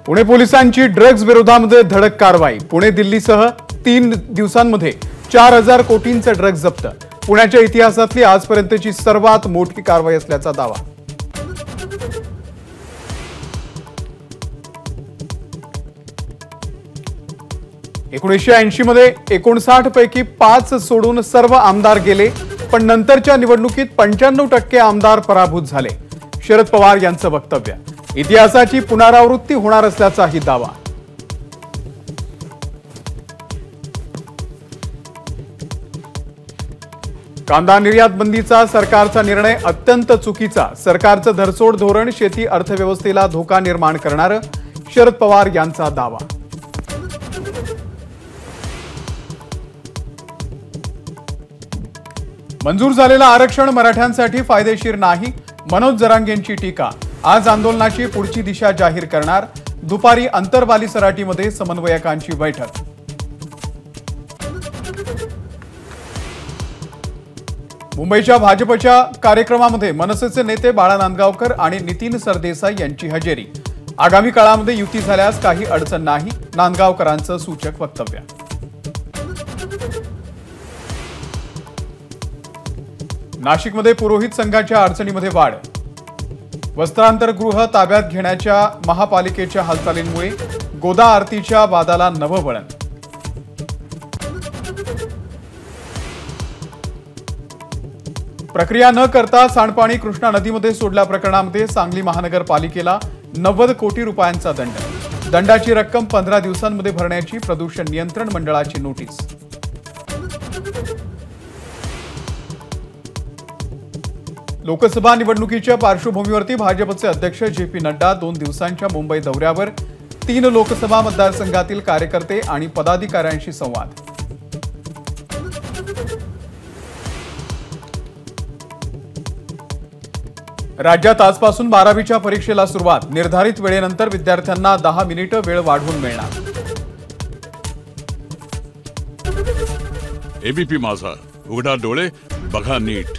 पुणे पोलिसांची ड्रग्ज विरोधामध्ये धडक कारवाई। पुणे दिल्लीसह 3 दिवसांमध्ये 4000 कोटींचे ड्रग्ज जप्त। पुण्याच्या इतिहासातली आजपर्यंतची सर्वात मोठी कारवाई असल्याचा दावा। एकोणीसशे 80 मध्ये 59 पैकी 5 सोडून सर्व आमदार गेले, पण नंतरच्या निवडणुकीत 95% आमदार पराभूत झाले। शरद पवार यांचं वक्तव्य। इतिहासाची पुनरावृत्ती होणार असल्याचाही दावा। कांदा निर्यात बंदीचा सरकारचा निर्णय अत्यंत चुकीचा। सरकारचं धरसोड धोरण शेती अर्थव्यवस्थेला धोका निर्माण करणारं, शरद पवार यांचा दावा। मंजूर झालेलं आरक्षण मराठ्यांसाठी फायदेशीर नाही, मनोज जरांगेंची टीका। आज आंदोलनाची पुढची दिशा जाहीर करणार। दुपारी अंतरवाली सराटीमध्ये समन्वयकांची बैठक। मुंबईच्या भाजपच्या कार्यक्रमामध्ये मनसेचे नेते बाळा नांदगावकर आणि नितीन सरदेसाई यांची हजेरी। आगामी काळामध्ये युती झाल्यास काही अडचण नाही, नांदगावकरांचं सूचक वक्तव्य। नाशिकमध्ये पुरोहित संघाच्या अडचणीमध्ये वाढ। वस्त्रांतरगृह ताब्यात घेण्याच्या महापालिकेच्या हालचालींमुळे गोदा आरतीच्या वादाला नवं वळण। प्रक्रिया न करता सांडपाणी कृष्णा नदीमध्ये सोडल्या प्रकरणामध्ये सांगली महानगरपालिकेला 90 कोटी रुपयांचा दंड। दंडाची रक्कम 15 दिवसांमध्ये भरण्याची प्रदूषण नियंत्रण मंडळाची नोटीस। लोकसभा निवडणुकीच्या पार्श्वभूमीवरती भाजपचे अध्यक्ष जे.पी. नड्डा 2 दिवसांच्या मुंबई दौऱ्यावर। 3 लोकसभा मतदारसंघातील कार्यकर्ते आणि पदाधिकाऱ्यांशी संवाद। राज्यात आजपासून 12वीच्या परीक्षेला सुरुवात। निर्धारित वेळेनंतर विद्यार्थ्यांना 10 मिनिटं वेळ वाढवून मिळणार। एबीपी माझा, उघडा डोळे बघा नीट।